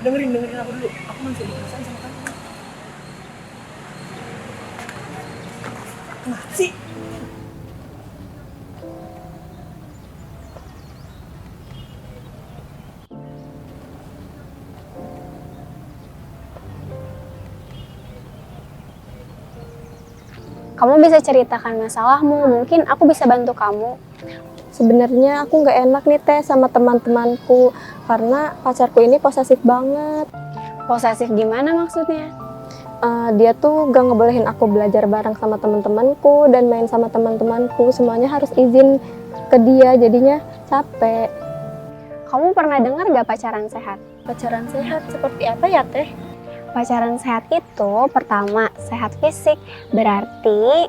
Dengerin aku dulu. Aku masih ada perasaan sama kamu. Kenapa sih? Kamu bisa ceritakan masalahmu, mungkin aku bisa bantu kamu. Sebenarnya aku nggak enak nih Teh sama teman-temanku karena pacarku ini posesif banget. Posesif gimana maksudnya? Dia tuh gak ngebolehin aku belajar bareng sama teman-temanku dan main sama teman-temanku. Semuanya harus izin ke dia, jadinya capek. Kamu pernah dengar gak pacaran sehat? Pacaran sehat seperti apa ya Teh? Pacaran sehat itu pertama sehat fisik, berarti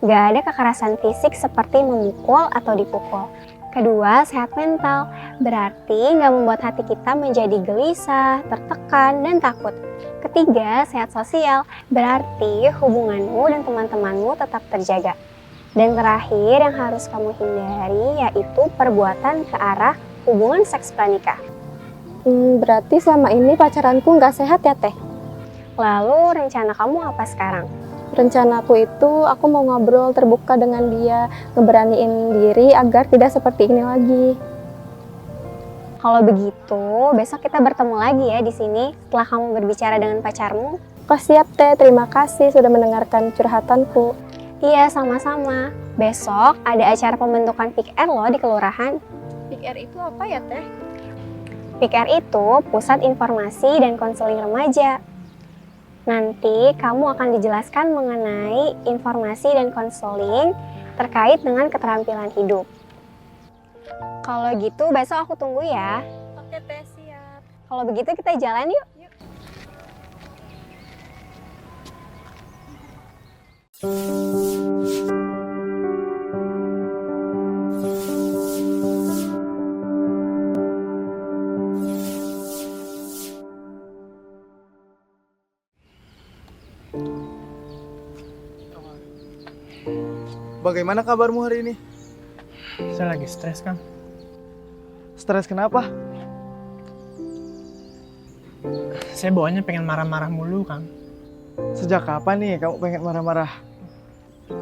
gak ada kekerasan fisik seperti memukul atau dipukul. Kedua, sehat mental, berarti gak membuat hati kita menjadi gelisah, tertekan, dan takut. Ketiga, sehat sosial, berarti hubunganmu dan teman-temanmu tetap terjaga. Dan terakhir yang harus kamu hindari yaitu perbuatan ke arah hubungan seks pranikah. Berarti selama ini pacaranku nggak sehat ya Teh? Lalu rencana kamu apa sekarang? Rencanaku itu aku mau ngobrol terbuka dengan dia, ngeberaniin diri agar tidak seperti ini lagi. Kalau begitu, besok kita bertemu lagi ya di sini setelah kamu berbicara dengan pacarmu. Oh siap Teh, terima kasih sudah mendengarkan curhatanku. Iya, sama-sama. Besok ada acara pembentukan PIK-R loh di kelurahan. PIK-R itu apa ya Teh? PIK-R itu Pusat Informasi dan Konseling Remaja. Nanti kamu akan dijelaskan mengenai informasi dan konseling terkait dengan keterampilan hidup. Kalau gitu besok aku tunggu ya. Oke Teh, siap. Kalau begitu kita jalan yuk. Bagaimana kabarmu hari ini? Saya lagi stres, Kang. Stres kenapa? Saya bawaannya pengen marah-marah mulu, Kang. Sejak kapan nih kamu pengen marah-marah?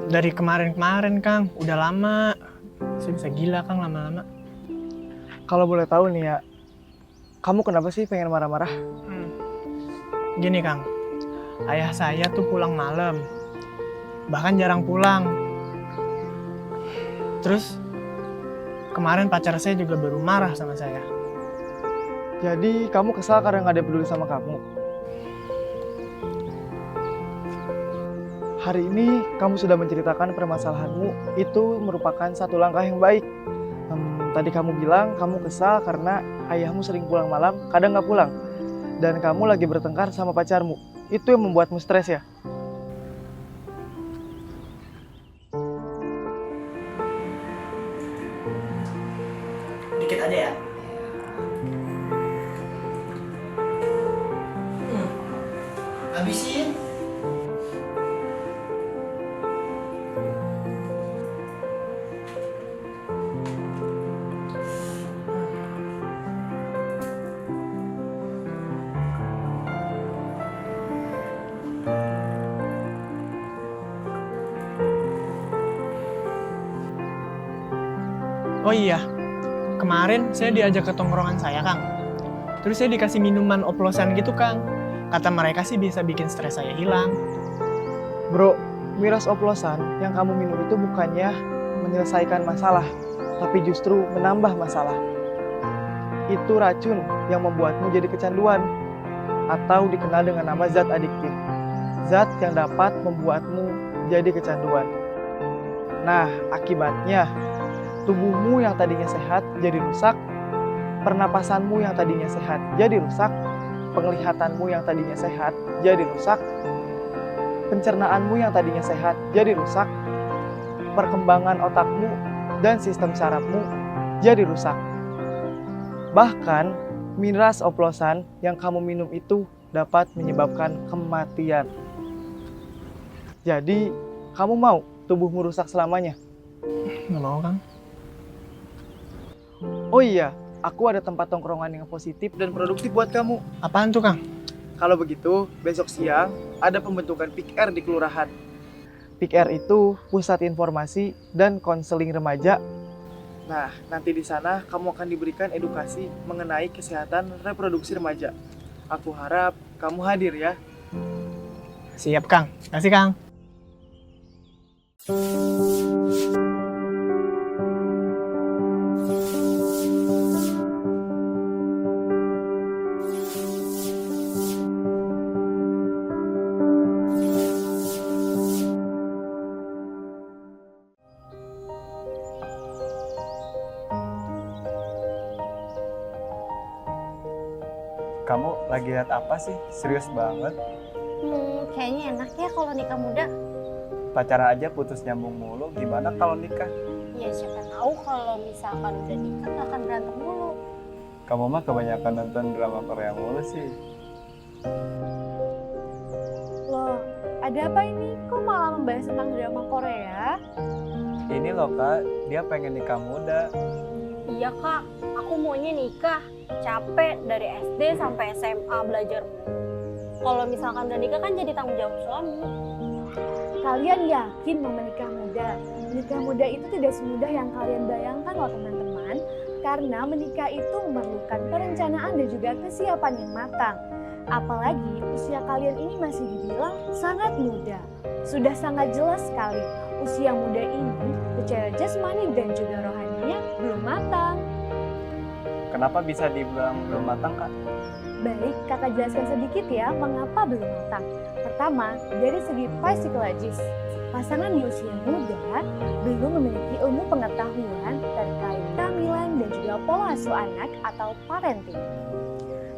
Dari kemarin-kemarin, Kang. Udah lama. Saya bisa gila, Kang, lama-lama. Kalau boleh tahu nih ya, kamu kenapa sih pengen marah-marah? Gini, Kang. Ayah saya tuh pulang malam. Bahkan jarang pulang. Terus kemarin pacar saya juga baru marah sama saya. Jadi kamu kesal karena nggak ada peduli sama kamu? Hari ini kamu sudah menceritakan permasalahanmu, itu merupakan satu langkah yang baik. Tadi kamu bilang kamu kesal karena ayahmu sering pulang malam, kadang nggak pulang. Dan kamu lagi bertengkar sama pacarmu. Itu yang membuatmu stres ya? Dikit aja ya. Habisin. Oh iya, kemarin saya diajak ke tongkrongan saya, Kang. Terus saya dikasih minuman oplosan gitu, Kang. Kata mereka sih bisa bikin stres saya hilang. Bro, miras oplosan yang kamu minum itu bukannya menyelesaikan masalah, tapi justru menambah masalah. Itu racun yang membuatmu jadi kecanduan, atau dikenal dengan nama zat adiktif. Zat yang dapat membuatmu jadi kecanduan. Nah, akibatnya, tubuhmu yang tadinya sehat jadi rusak, pernapasanmu yang tadinya sehat jadi rusak, penglihatanmu yang tadinya sehat jadi rusak, pencernaanmu yang tadinya sehat jadi rusak, perkembangan otakmu dan sistem sarafmu jadi rusak. Bahkan, miras oplosan yang kamu minum itu dapat menyebabkan kematian. Jadi, kamu mau tubuhmu rusak selamanya? Nggak mau, Kang. Oh iya, aku ada tempat tongkrongan yang positif dan produktif buat kamu. Apaan tuh, Kang? Kalau begitu, besok siang ada pembentukan PIK-R di kelurahan. PIK-R itu pusat informasi dan konseling remaja. Nah, nanti di sana kamu akan diberikan edukasi mengenai kesehatan reproduksi remaja. Aku harap kamu hadir ya. Siap, Kang. Kasih, Kang. Kamu lagi lihat apa sih? Serius banget. Kayaknya enak ya kalau nikah muda. Pacaran aja putus nyambung mulu. Gimana kalau nikah? Ya siapa tahu kalau misalkan udah nikah nggak akan berantem mulu. Kamu mah kebanyakan nonton drama Korea mulu sih. Loh, ada apa ini? Kok malah membahas tentang drama Korea? Ini loh kak, dia pengen nikah muda. Iya kak, aku maunya nikah. Capek dari SD sampai SMA belajar. Kalau misalkan udah nikah kan jadi tanggung jawab suami. Kalian yakin mau menikah muda? Menikah muda itu tidak semudah yang kalian bayangkan loh teman-teman. Karena menikah itu memerlukan perencanaan dan juga kesiapan yang matang. Apalagi usia kalian ini masih dibilang sangat muda. Sudah sangat jelas sekali usia muda ini secara jasmani dan juga rohaninya belum matang. Kenapa bisa dibilang belum matang kak? Baik, kakak jelaskan sedikit ya mengapa belum matang. Pertama, dari segi psikologis, pasangan di usia muda belum memiliki ilmu pengetahuan terkait kehamilan dan juga pola asuh anak atau parenting.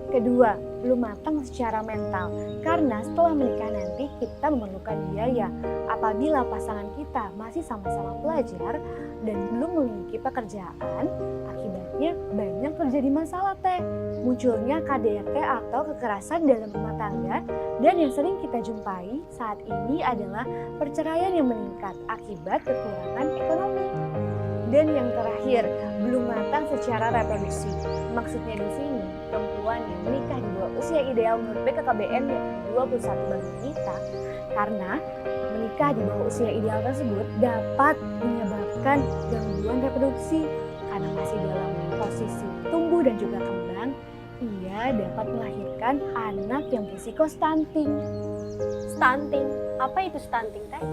Kedua, belum matang secara mental, karena setelah menikah nanti kita memerlukan biaya. Apabila pasangan kita masih sama-sama pelajar dan belum memiliki pekerjaan, akibatnya banyak terjadi masalah teh. Munculnya KDRT atau kekerasan dalam rumah tangga, dan yang sering kita jumpai saat ini adalah perceraian yang meningkat akibat kekurangan ekonomi. Dan yang terakhir, belum matang secara reproduksi. Maksudnya di sini, perempuan yang menikah di bawah usia ideal menurut BKKBN yakni 21 bulan wanita, karena menikah di bawah usia ideal tersebut dapat menyebabkan gangguan reproduksi karena masih dalam posisi tumbuh dan juga kembang. Ia dapat melahirkan anak yang berisiko stunting. Stunting, apa itu stunting teh?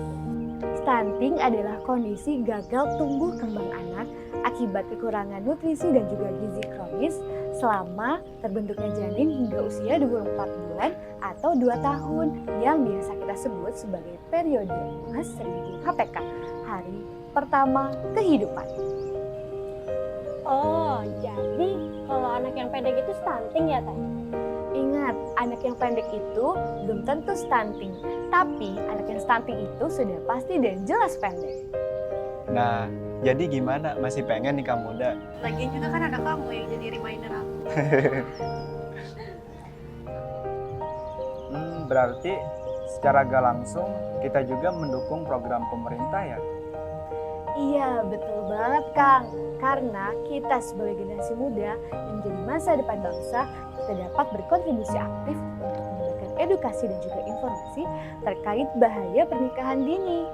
Stunting adalah kondisi gagal tumbuh kembang anak akibat kekurangan nutrisi dan juga gizi kronis selama terbentuknya janin hingga usia 24 bulan atau 2 tahun yang biasa kita sebut sebagai periode emas 1000 HPK, hari pertama kehidupan. Oh, jadi kalau anak yang pendek itu stunting ya teh? Ingat, anak yang pendek itu belum tentu stunting, tapi anak yang stunting itu sudah pasti dan jelas pendek. Nah, jadi gimana? Masih pengen nikah muda? Lagian juga kan ada kamu yang jadi reminder aku. Berarti secara gak langsung kita juga mendukung program pemerintah ya? Iya, betul banget Kang. Karena kita sebagai generasi muda yang menjadi masa depan bangsa, kita dapat berkontribusi aktif untuk memberikan edukasi dan juga informasi terkait bahaya pernikahan dini.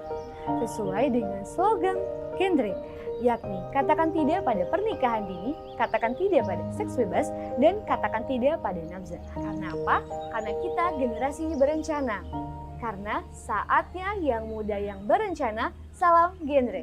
Sesuai dengan slogan Genre, yakni katakan tidak pada pernikahan dini, katakan tidak pada seks bebas, dan katakan tidak pada nafsa. Karena apa? Karena kita generasi berencana. Karena saatnya yang muda yang berencana, salam genre.